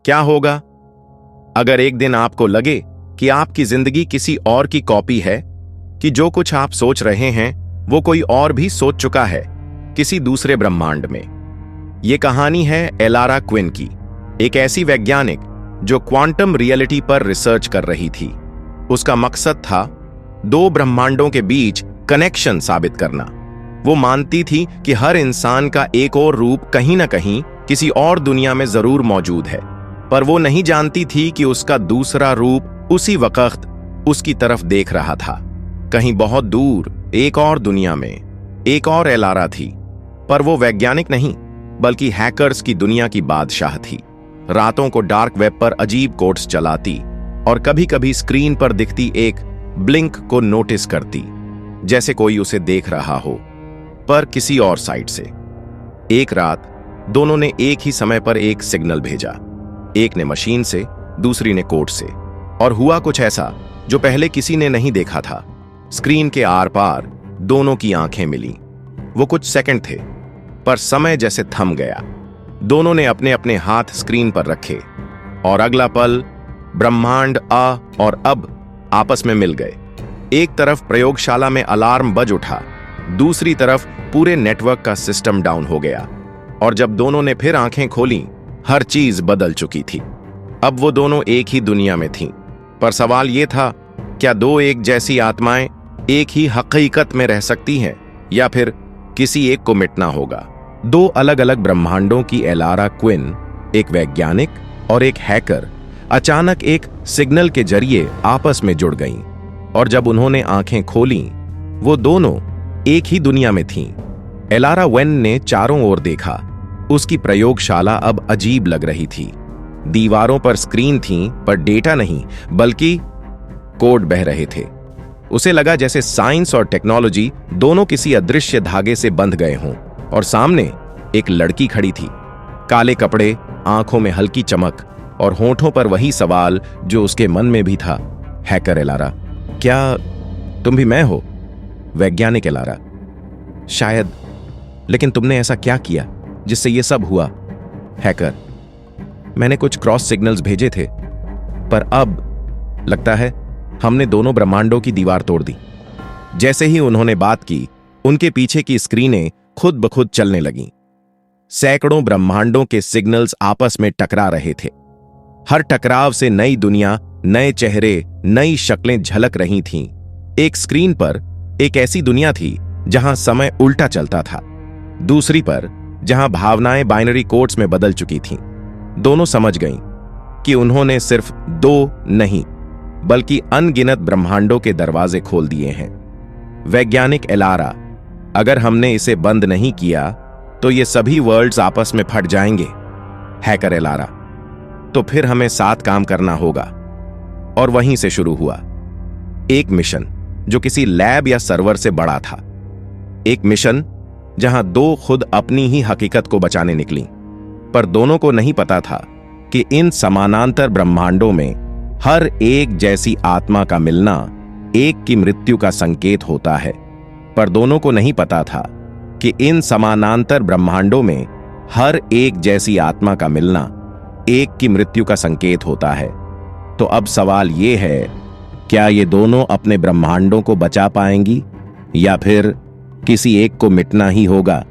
क्या होगा अगर एक दिन आपको लगे कि आपकी जिंदगी किसी और की कॉपी है, कि जो कुछ आप सोच रहे हैं वो कोई और भी सोच चुका है किसी दूसरे ब्रह्मांड में। यह कहानी है एलारा क्विन की, एक ऐसी वैज्ञानिक जो क्वांटम रियलिटी पर रिसर्च कर रही थी। उसका मकसद था दो ब्रह्मांडों के बीच कनेक्शन साबित करना। वो मानती थी कि हर इंसान का एक और रूप कहीं ना कहीं किसी और दुनिया में जरूर मौजूद है, पर वो नहीं जानती थी कि उसका दूसरा रूप उसी वक्त उसकी तरफ देख रहा था। कहीं बहुत दूर एक और दुनिया में एक और एलारा थी, पर वो वैज्ञानिक नहीं बल्कि हैकर्स की दुनिया की बादशाह थी। रातों को डार्क वेब पर अजीब कोड्स चलाती और कभी कभी स्क्रीन पर दिखती एक ब्लिंक को नोटिस करती, जैसे कोई उसे देख रहा हो पर किसी और साइड से। एक रात दोनों ने एक ही समय पर एक सिग्नल भेजा, एक ने मशीन से, दूसरी ने कोड से, और हुआ कुछ ऐसा जो पहले किसी ने नहीं देखा था। स्क्रीन के आर पार दोनों की आंखें मिली। वो कुछ सेकंड थे, पर समय जैसे थम गया। दोनों ने अपने अपने हाथ स्क्रीन पर रखे और अगला पल ब्रह्मांड अ और अब आपस में मिल गए। एक तरफ प्रयोगशाला में अलार्म बज उठा, दूसरी तरफ पूरे नेटवर्क का सिस्टम डाउन हो गया। और जब दोनों ने फिर आंखें खोलीं, हर चीज बदल चुकी थी। अब वो दोनों एक ही दुनिया में थीं, पर सवाल ये था, क्या दो एक जैसी आत्माएं एक ही हकीकत में रह सकती हैं, या फिर किसी एक को मिटना होगा? दो अलग अलग ब्रह्मांडों की एलारा क्विन, एक वैज्ञानिक और एक हैकर, अचानक एक सिग्नल के जरिए आपस में जुड़ गईं। और जब उन्होंने आंखें खोलीं, वो दोनों एक ही दुनिया में थीं। एलारा वेन ने चारों ओर देखा। उसकी प्रयोगशाला अब अजीब लग रही थी। दीवारों पर स्क्रीन थीं, पर डेटा नहीं बल्कि कोड बह रहे थे। उसे लगा जैसे साइंस और टेक्नोलॉजी दोनों किसी अदृश्य धागे से बंध गए हों। और सामने एक लड़की खड़ी थी, काले कपड़े, आंखों में हल्की चमक और होठों पर वही सवाल जो उसके मन में भी था। हैकर एलारा, क्या तुम भी मैं हो? वैज्ञानिक एलारा, शायद, लेकिन तुमने ऐसा क्या किया जिससे ये सब हुआ? हैकर, मैंने कुछ क्रॉस सिग्नल्स भेजे थे, पर अब लगता है हमने दोनों ब्रह्मांडों की दीवार तोड़ दी। जैसे ही उन्होंने बात की, उनके पीछे की स्क्रीनें खुद ब खुद चलने लगीं। सैकड़ों ब्रह्मांडों के सिग्नल्स आपस में टकरा रहे थे। हर टकराव से नई दुनिया, नए चेहरे, नई शक्लें झलक रही थीं। एक स्क्रीन पर एक ऐसी दुनिया थी जहां समय उल्टा चलता था, दूसरी पर जहां भावनाएं बाइनरी कोड्स में बदल चुकी थीं। दोनों समझ गईं कि उन्होंने सिर्फ दो नहीं बल्कि अनगिनत ब्रह्मांडों के दरवाजे खोल दिए हैं। वैज्ञानिक एलारा, अगर हमने इसे बंद नहीं किया तो ये सभी वर्ल्ड्स आपस में फट जाएंगे। हैकर एलारा, तो फिर हमें साथ काम करना होगा। और वहीं से शुरू हुआ एक मिशन जो किसी लैब या सर्वर से बड़ा था। एक मिशन जहां दो खुद अपनी ही हकीकत को बचाने निकली, पर दोनों को नहीं पता था कि इन समानांतर ब्रह्मांडों में हर एक जैसी आत्मा का मिलना एक की मृत्यु का संकेत होता है। पर दोनों को नहीं पता था कि इन समानांतर ब्रह्मांडों में हर एक जैसी आत्मा का मिलना एक की मृत्यु का संकेत होता है। तो अब सवाल यह है, क्या ये दोनों अपने ब्रह्मांडों को बचा पाएंगी, या फिर किसी एक को मिटना ही होगा?